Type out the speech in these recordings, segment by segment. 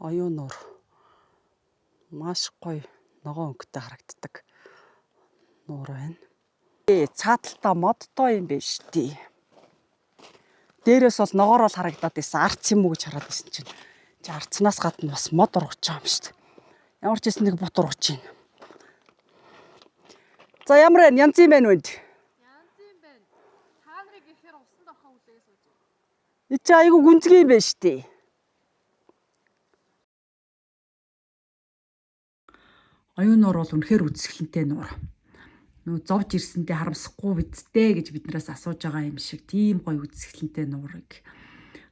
Оюун нуур маш гоё ногоон өнгөтэй харагддаг нуур байна. Цааталтаа модтой юм биш тий. Дээрээс бол ногоор л харагдаад байсан. Арц юм уу гэж хараад байсан чинь. Арцнаас гадна бас мод ургаж байгаа юм шүү дээ. Ямар ч юм нэг бут ургаж байна. За ямар вэ? Янз юм байна уу? Янз юм байна. Та нарыг ихээр усанд орхон үлээс сууж байна. Энд чи айгүй гүнзгий юм байна шүү дээ. Оюун нуур бол үнэхээр үзэсгэлэнтэй нуур. Нөө зовж ирсэндээ харамсахгүй бидтэй гэж биднээс асууж байгаа юм шиг тийм гоё үзэсгэлэнтэй нуурыг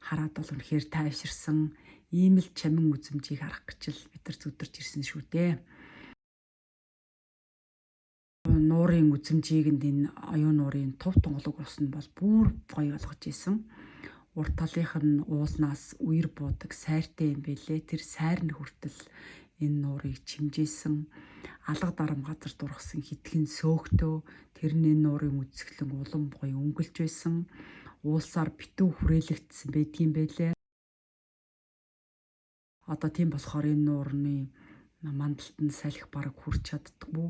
хараад бол үнэхээр тайвширсан. Ийм л чамин үзмжийг харах гэж л бид нар зүдэрч ирсэн шүү дээ. Нуурын үзмжийг энэ оюун нуурын тув тунгалаг ус нь бол бүр гоё болгож исэн. Урд талынх нь ууснаас үер буудаг сайртай юм бэлээ. Тэр сайрны хүртэл энэ нуурыг чимжээсэн. Алга дарам газар дургасан хитгэн сөөгтөө тэр нь энэ нуурын үзэсгэлэн улам гоё өнгөлж байсан. Уулсаар битүү хүрээлэгдсэн байдгийн байлээ. Одоо тийм болохоор энэ нуурны мандалд нь салхи бараг хүрч чаддаггүй.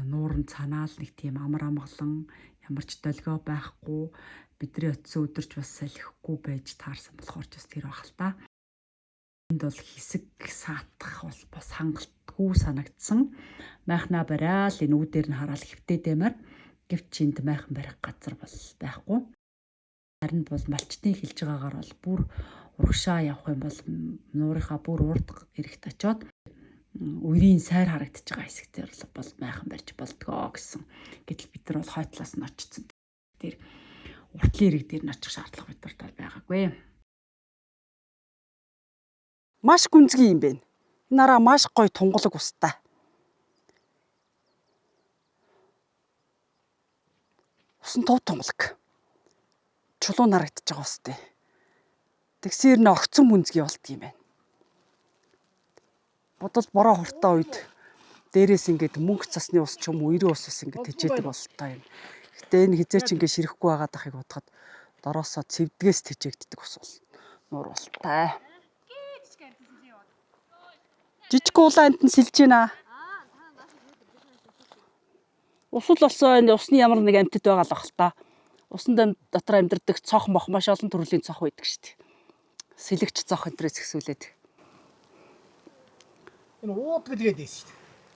Нуурын цанаал нэг тийм амар амгалан ямар ч долгио байхгүй бидний өцсөн өдөрч бас салхихгүй байж таарсан болохоор ч бас тэр байх л та. Энд бол хэсэг саатах бас хангалтгүй санагдсан. Майхнаа барайл энэ үүдээр нь хараал хэвтээдэмээр гэвч энд майхан барих газар бол байхгүй. Харин бол малчтын хэлж байгаагаар бол бүр урагшаа явах юм бол нуурынхаа бүр урд эрэхт очоод үерийн сайр харагдаж байгаа хэсэгтэр бол майхан барьж болдгоо гэсэн. Гэтэл бид нар бол хойтлоос нь очсон. Тэр уртлын ирэг дээр нь очих шаардлага бид нарт байгаагүй. Маш гүнзгий юм байна. Энэ араа маш гоё тунгалаг устай. Усан тув тунгалаг. Чулуун харагдаж байгаа устэй. Тэгсээр нэ огцон гүнзгий болт юм байна. Бодол бороо хуртаа үед дээрээс ингээд мөнгө цасны ус ч юм уу эрийн ус ингээд тэжээдэг болтой юм. Гэтэ энэ хизээч ингээд ширэхгүй байгаад ахыг бодоход дороосоо цэвдгээс тэжээгддэг ус бол нуур болтой. Жижиг уулаа энд нь сэлж байна. Усл болсон энэ усны ямар нэг амьтад байгаа л бах л та. Усан дотор амьдардаг цох мох маш олон төрлийн цох байдаг шүү дээ. Сэлэгч цох энтрээс ихсүүлээд. Энэ ууд гэдгээд ийс шүү дээ.